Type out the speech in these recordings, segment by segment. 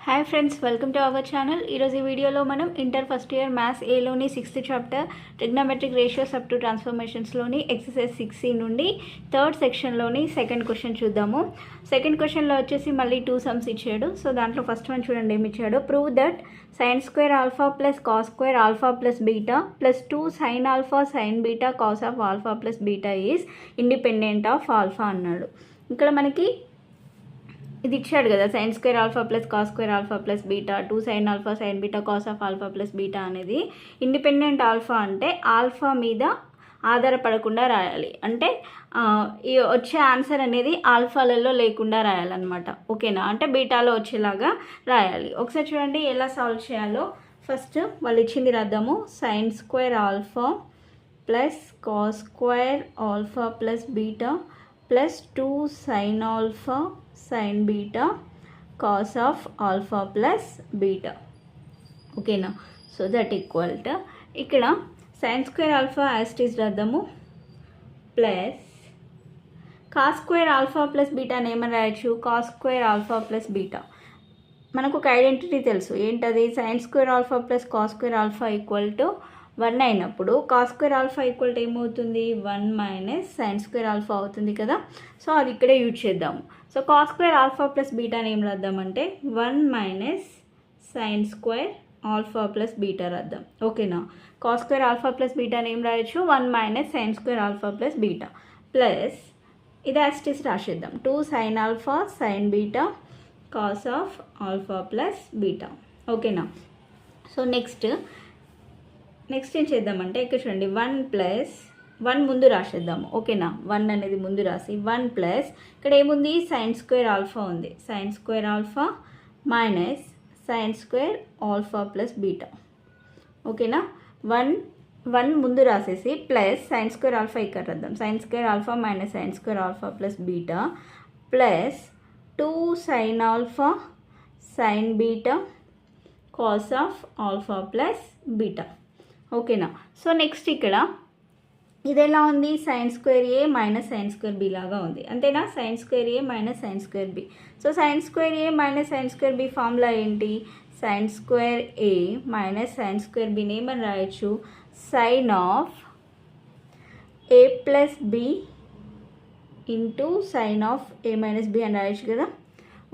Hi friends, welcome to our channel. ఈరోజు ఈ వీడియోలో మనం ఇంటర్ ఫస్ట్ ఇయర్ మ్యాథ్స్ ఏలోని 6th chapter trigonometric ratios up to ట్రాన్స్ఫర్మేషన్స్లోని ఎక్సర్సైజ్ 6C నుండి 3rd సెక్షన్లోని సెకండ్ క్వశ్చన్ చూద్దాము. సెకండ్ క్వశ్చన్లో వచ్చేసి మళ్ళీ 2 సమ్స్ ఇచ్చాడు. సో దాంట్లో ఫస్ట్ వన్ చూడండి ఏమి ఇచ్చాడు. Prove that sin square alpha plus cos square alpha plus beta plus 2 sin alpha sin beta cos of alpha plus beta is independent of alpha అన్నాడు. ఇక్కడ మనకి ఇది ఇచ్చాడు కదా, sine square alpha plus cos square alpha plus beta, 2 sine alpha sine beta cos of alpha plus beta అనేది independent alpha అంటే alpha మీద ఆధారపడకుండా రాయాలి. అంటే ఈ వచ్చే ఆన్సర్ అనేది ఆల్ఫాలలో లేకుండా రాయాలన్నమాట. ఓకేనా? అంటే బీటాలో వచ్చేలాగా రాయాలి. ఒకసారి చూడండి ఎలా సాల్వ్ చేయాలో. ఫస్ట్ వాళ్ళు ఇచ్చింది రాద్దాము. Sine square alpha plus cos square alpha plus beta plus 2 sin alpha sin beta cos of alpha plus beta. ఓకేనా? సో దట్ ఈక్వల్ టు ఇక్కడ sin square alpha as it is రాద్దాము plus cos square alpha plus బీటాని ఏమని రాయొచ్చు, cos square alpha plus beta. మనకు ఒక identity తెలుసు, ఏంటది? Sine square alpha plus cos square alpha equal to 1 అయినప్పుడు cos square alpha equal to ఏమవుతుంది, 1 మైనస్ సైన్ స్క్వేర్ ఆల్ఫా అవుతుంది కదా. సో అది ఇక్కడే యూజ్ చేద్దాము. So cos square alpha plus బీటాని ఏం రాద్దామంటే 1 minus sine square alpha plus beta రాద్దాం. ఓకేనా? కాస్ స్క్వేర్ ఆల్ఫా ప్లస్ బీటాని ఏం రాయొచ్చు, 1 minus sine square alpha plus beta plus ఇది యాస్టిస్ రాసేద్దాం, 2 sine alpha sine beta cos of alpha plus beta. ఓకేనా? సో నెక్స్ట్ ఏం చేద్దామంటే ఇక్కడ చూడండి 1 ప్లస్ 1 ముందు రాసేద్దాము. ఓకేనా? 1 అనేది ముందు రాసి 1 ప్లస్ ఇక్కడ ఏముంది, సైన్ స్క్వేర్ ఆల్ఫా ఉంది, sine square alpha minus sine square alpha plus beta. ఓకేనా? 1 ముందు రాసేసి ప్లస్ సైన్ స్క్వేర్ ఆల్ఫా ఇక్కడ రాద్దాం, sine square alpha minus sine square alpha plus beta plus 2 sine alpha sine beta cos of alpha plus beta. ఓకేనా? So next ఇక్కడ ఇది ఎలా ఉంది, సైన్ స్క్వేర్ ఏ మైనస్ సైన్ స్క్వేర్ బి లాగా ఉంది. అంతేనా? సైన్ స్క్వేర్ ఏ minus sine square B. So sine square ఏ minus sine square B formula ఏంటి, sine square ఏ minus sine square బిని ఏమని రాయొచ్చు, sine of A plus B into sine of A minus b అని రాయొచ్చు కదా.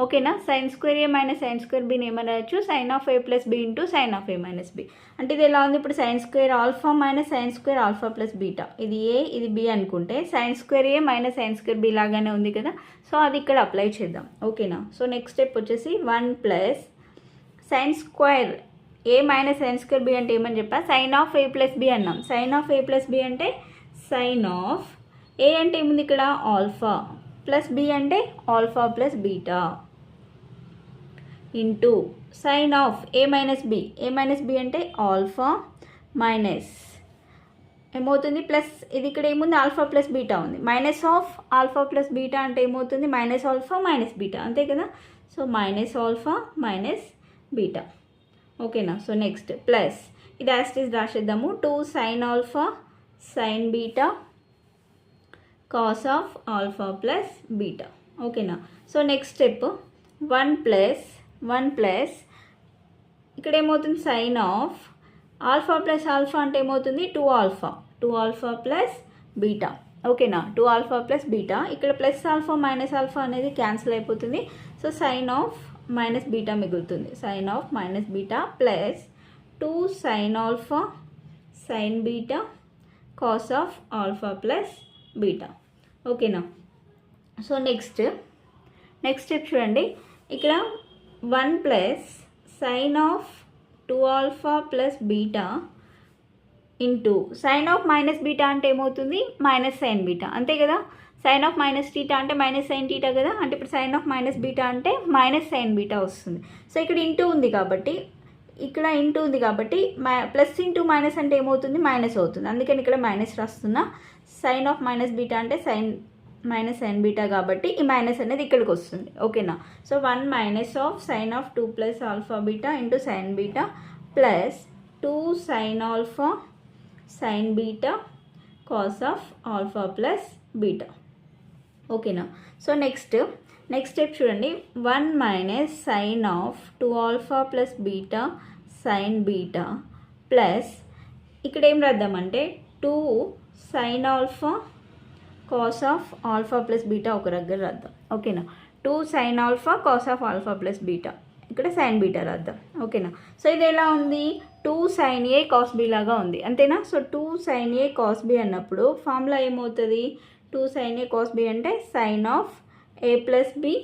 ఓకేనా? సైన్ స్క్వేర్ ఏ minus sine square బిని ఏమని రాయొచ్చు, sine of A plus B into sine of A minus B. అంటే ఇది ఎలా ఉంది, ఇప్పుడు sine square alpha minus sine square alpha plus beta, ఇది ఏ ఇది బి అనుకుంటే సైన్ స్క్వేర్ ఏ మైనస్ సైన్ స్క్వేర్ బి లాగానే ఉంది కదా. సో అది ఇక్కడ అప్లై చేద్దాం. ఓకేనా? సో నెక్స్ట్ స్టెప్ వచ్చేసి 1 ప్లస్ సైన్ స్క్వేర్ ఏ మైనస్ సైన్ స్క్వేర్ బి అంటే ఏమని చెప్పా, sine of A plus B అన్నాం. Sine of A plus B అంటే సైన్ ఆఫ్ ఏ అంటే ఏముంది ఇక్కడ, ఆల్ఫా ప్లస్ బి అంటే alpha plus beta into sine of A minus B, A minus B అంటే ఆల్ఫా మైనస్ ఏమవుతుంది ప్లస్ ఇది ఇక్కడ ఏముంది, ఆల్ఫా ప్లస్ బీటా ఉంది, minus of alpha plus beta అంటే ఏమవుతుంది, మైనస్ ఆల్ఫా మైనస్ బీటా, అంతే కదా. So minus alpha minus beta. ఓకేనా? సో నెక్స్ట్ ప్లస్ ఇది యాస్టిస్ రాసేద్దాము, 2 sine alpha sine beta cos of alpha plus beta. ఓకేనా? సో నెక్స్ట్ స్టెప్ 1 ప్లస్ ఇక్కడ ఏమవుతుంది, sine of alpha plus alpha అంటే ఏమవుతుంది, 2 ఆల్ఫా ప్లస్ బీటా. ఓకేనా? 2 ఆల్ఫా ప్లస్ బీటా. ఇక్కడ ప్లస్ ఆల్ఫా మైనస్ ఆల్ఫా అనేది క్యాన్సిల్ అయిపోతుంది. So sine of minus beta మిగులుతుంది, sine of minus beta plus 2 sine alpha sine beta cos of alpha plus beta. ఓకేనా? So next step చూడండి, ఇక్కడ 1 plus sine of 2 alpha plus beta into sine of minus beta అంటే ఏమవుతుంది, minus sine beta, అంతే కదా. Sine of minus theta అంటే minus sine theta కదా. అంటే ఇప్పుడు సైన్ ఆఫ్ మైనస్ బీటా అంటే మైనస్ సైన్ బీటా వస్తుంది. సో ఇక్కడ ఇంటూ ఉంది కాబట్టి ప్లస్ ఇంటూ మైనస్ అంటే ఏమవుతుంది, మైనస్ అవుతుంది. అందుకని ఇక్కడ మైనస్ రాస్తున్నా. సైన్ ఆఫ్ మైనస్ బీటా అంటే మైనస్ సైన్ బీటా కాబట్టి ఈ మైనస్ అనేది ఇక్కడికి వస్తుంది. ఓకేనా? So 1 minus of sine of 2 plus alpha beta into sine beta plus 2 sine alpha sine beta cos of alpha plus beta. ఓకేనా? సో నెక్స్ట్ నెక్స్ట్ స్టెప్ చూడండి, 1 minus sine of 2 alpha plus beta sine beta plus ఇక్కడ ఏం రాద్దామంటే 2 sine alpha cos of alpha plus beta ఒక దగ్గర రాద్దాం. ఓకేనా, 2 sine alpha cos of alpha plus beta, ఇక్కడ సైన్ బీటా రాద్దాం. ఓకేనా, సో ఇది ఎలా ఉంది, 2 సైన్ ఏ కాస్ బి లాగా ఉంది అంతేనా. So 2 sine a cos b అన్నప్పుడు ఫార్ములా ఏమవుతుంది, 2 సైన్ ఏ కాస్ బి అంటే sine of A plus B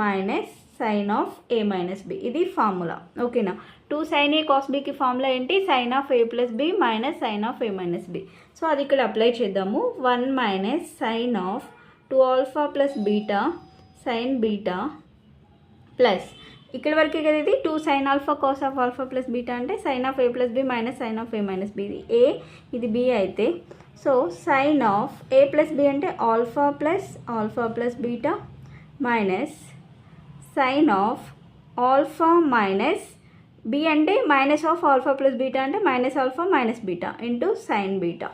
minus sine of A minus B, ఇది ఫార్ములా. ఓకేనా, 2 సైన్ ఏ కాస్ బికి ఫార్ములా ఏంటి, sine of A plus B minus sine of A minus B. So అది ఇక్కడ apply చేద్దాము. 1 minus sine of 2 alpha plus beta sine beta plus ఇక్కడ వరకే కదా ఇది 2 sine alpha cos of alpha plus beta అంటే sine of A plus B minus sine of A minus B, ఇది ఏ ఇది బి అయితే so sine of A plus B అంటే alpha plus beta minus sine of alpha minus B అంటే minus of alpha plus beta అంటే minus alpha minus beta into sine beta.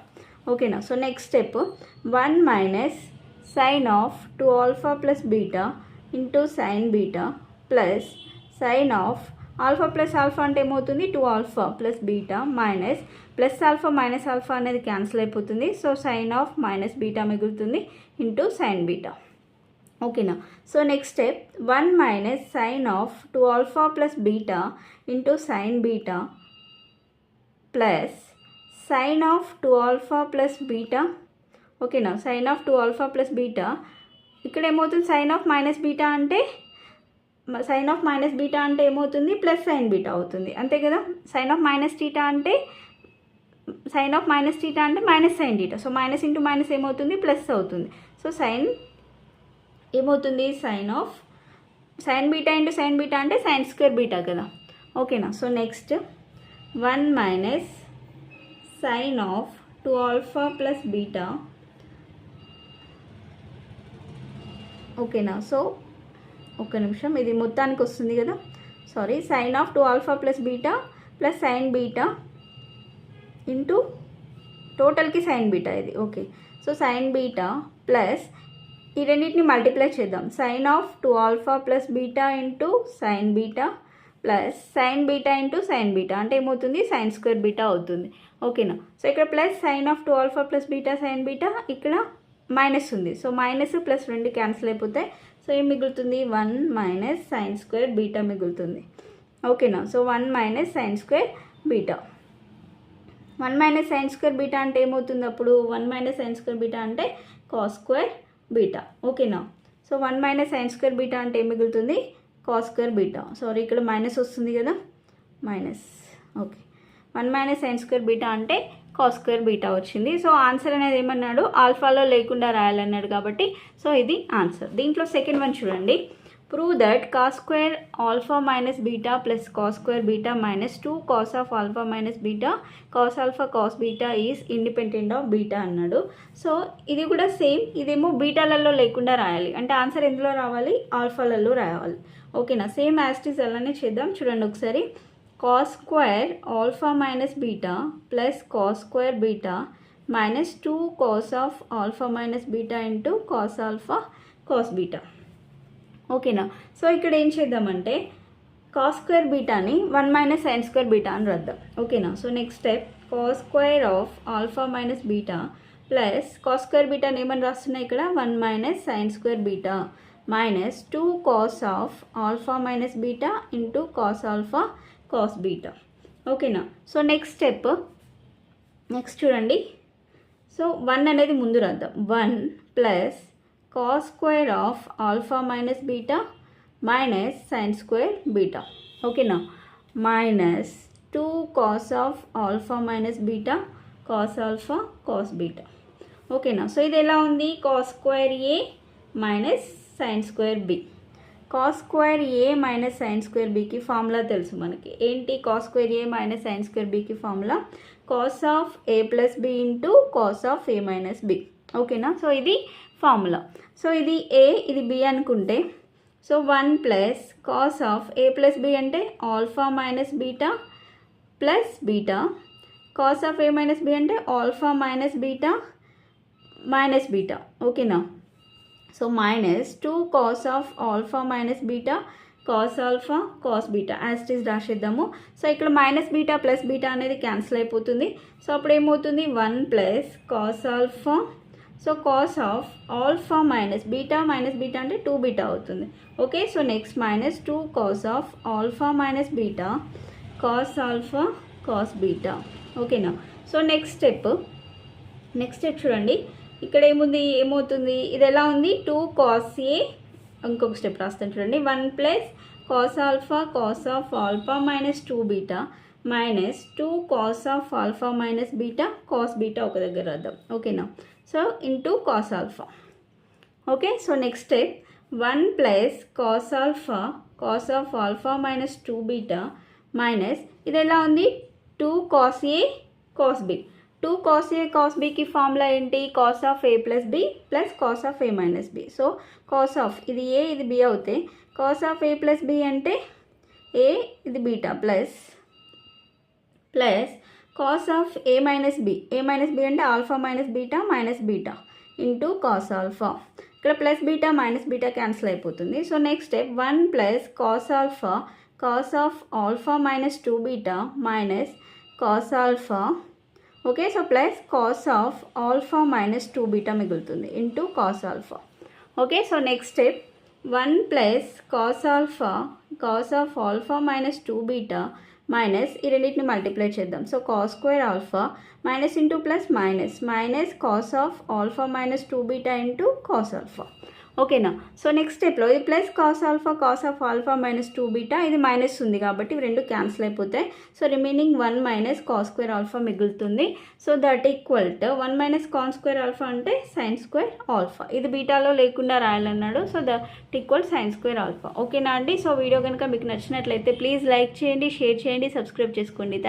ఓకేనా, so next step 1 minus sine of 2 alpha plus beta into sine beta plus sine of alpha plus alpha అంటే ఏమవుతుంది 2 alpha plus beta minus plus alpha minus alpha అనేది cancel అయిపోతుంది. So sine of minus beta మిగులుతుంది into sine beta. ఓకేనా, so next step 1 minus sine of 2 alpha plus beta into sine beta plus sine of 2 alpha plus beta. ఓకేనా, sine of 2 alpha plus beta ఇక్కడ ఏమవుతుంది, sine of minus beta అంటే ఏమవుతుంది plus sine beta అవుతుంది అంతే కదా. Sine of minus theta అంటే minus sine theta, so minus into minus ఏమవుతుంది ప్లస్ అవుతుంది. సో సైన్ ఏమవుతుంది, sine beta into sine beta అంటే సైన్ స్క్వేర్ బీటా కదా. ఓకేనా, so next 1 minus sine of 2 alpha plus beta. ఓకేనా, సో ఒక్క నిమిషం, ఇది మొత్తానికి వస్తుంది కదా, sorry, sine of 2 alpha plus beta plus sine beta into టోటల్కి సైన్ బీటా ఇది. Okay, so sine beta plus ఈ రెండింటిని మల్టిప్లై చేద్దాం, sine of 2 alpha plus beta into sine beta plus sine beta into sine beta అంటే ఏమవుతుంది sine square beta అవుతుంది. ఓకేనా, so ఇక్కడ plus sine of 2 alpha plus beta sine beta, ఇక్కడ minus ఉంది, సో మైనస్ ప్లస్ రెండు cancel అయిపోతాయి. So ఏం మిగులుతుంది 1 మైనస్ సైన్ స్క్వేర్ బీటా మిగులుతుంది. ఓకేనా, so 1 minus sine square beta. 1 minus sine square beta అంటే ఏమవుతుంది అప్పుడు, 1 మైనస్ సైన్ స్క్వేర్ బీటా అంటే కాస్ స్క్వేర్ బీటా. ఓకేనా, so 1 minus sine square beta అంటే ఏం మిగులుతుంది కాస్ స్క్వేర్ బీటా. సారీ, ఇక్కడ మైనస్ వస్తుంది కదా, minus. Okay, 1 minus sine square beta అంటే కాస్ స్క్వేర్ బీటా వచ్చింది. సో ఆన్సర్ అనేది ఏమన్నాడు, ఆల్ఫాలో లేకుండా రాయాలన్నాడు కాబట్టి సో ఇది ఆన్సర్. దీంట్లో సెకండ్ వన్ చూడండి, prove that cos square alpha minus beta plus cos square beta minus 2 cos of alpha minus beta cos alpha cos beta is independent of beta అన్నాడు. So ఇది కూడా సేమ్, ఇదేమో బీటాలలో లేకుండా రాయాలి అంటే ఆన్సర్ ఎందులో రావాలి, ఆల్ఫాలలో రాయాలి. ఓకేనా, సేమ్ యాస్టీస్ అలానే చేద్దాం. చూడండి ఒకసారి, cos square alpha minus beta plus cos square beta minus 2 cos of alpha minus beta into cos alpha cos beta. ఓకేనా, సో ఇక్కడ ఏం చేద్దామంటే కాస్ స్క్వేర్ బీటాని 1 మైనస్ సైన్ స్క్వేర్ బీటా అని రాద్దాం. ఓకేనా, so next step cos square of alpha minus beta plus cos square బీటాని ఏమని రాస్తున్నాయి ఇక్కడ 1 minus sine square beta minus 2 cos of alpha minus beta into cos alpha cos beta. ఓకేనా, so next step, next చూడండి, so 1 అనేది ముందు రాద్దాం, 1 plus cos square of alpha minus beta minus sine square beta. ఓకేనా, minus 2 cos of alpha minus beta cos alpha cos beta. ఓకేనా, so ఇది ఎలా ఉంది, కాస్ స్క్వేర్ ఏ minus sine square B. Cos square ఏ minus sine square బికి formula తెలుసు మనకి, ఏంటి cos square ఏ minus sine square బికి formula cos of A plus B into cos of A minus B. ఓకేనా, సో ఇది ఫార్ములా. సో ఇది ఏ ఇది B అనుకుంటే so 1 plus cos of A plus B అంటే alpha minus beta plus beta, cos of A minus B అంటే alpha minus beta minus beta. ఓకేనా, so minus 2 cos of alpha minus beta cos alpha cos beta as it is రాసేద్దాము. So ఇక్కడ minus beta plus beta అనేది cancel అయిపోతుంది. So అప్పుడు ఏమవుతుంది 1 plus cos alpha. So cos of alpha minus beta అంటే 2 beta అవుతుంది. Okay, so next minus 2 cos of alpha minus beta cos alpha cos beta. ఓకేనా. So next step చూడండి, ఇక్కడ ఏమవుతుంది ఇది ఎలా ఉంది 2 కాస్ ఏ. ఇంకొక స్టెప్ రాస్తాను చూడండి, 1 plus cos alpha cos of alpha minus 2 beta minus 2 cos of alpha minus beta cos beta ఒక దగ్గర రాద్దాం. ఓకేనా. So into cos alpha. Okay, so next step 1 plus cos of alpha minus 2 beta minus ఇది ఎలా ఉంది 2 cos A cos B. 2 cos A cos బికి formula ఏంటి, cos of A plus B plus cos of A minus B. So cos of ఇది ఏ ఇది B అవుతే cos of A plus B అంటే A ఇది beta plus cos of A minus B అంటే alpha minus beta into cos alpha. ఇక్కడ plus beta minus beta cancel అయిపోతుంది. So next step 1 plus cos of alpha minus 2 beta minus cos alpha. Okay, so plus cos of alpha minus 2 beta మిగులుతుంది into cos alpha. Okay, so next step 1 plus cos of alpha minus 2 beta minus ఈ రెండింటిని multiply చేద్దాం. So cos square alpha minus into plus minus cos of alpha minus 2 beta into cos alpha. ఓకేనా. So next స్టెప్లో ఇది plus cos of alpha minus 2 beta ఇది minus ఉంది కాబట్టి ఇవి రెండు క్యాన్సిల్ అయిపోతాయి. So remaining 1 minus cos square alpha మిగులుతుంది. So that equal to 1 minus cos square alpha అంటే సైన్ స్క్వేర్ ఆల్ఫా. ఇది బీటాలో లేకుండా రాయాలన్నాడు. So that equal sine square alpha. ఓకేనా అండి. సో వీడియో కనుక మీకు నచ్చినట్లయితే ప్లీజ్ లైక్ చేయండి, షేర్ చేయండి, సబ్స్క్రైబ్ చేసుకోండి.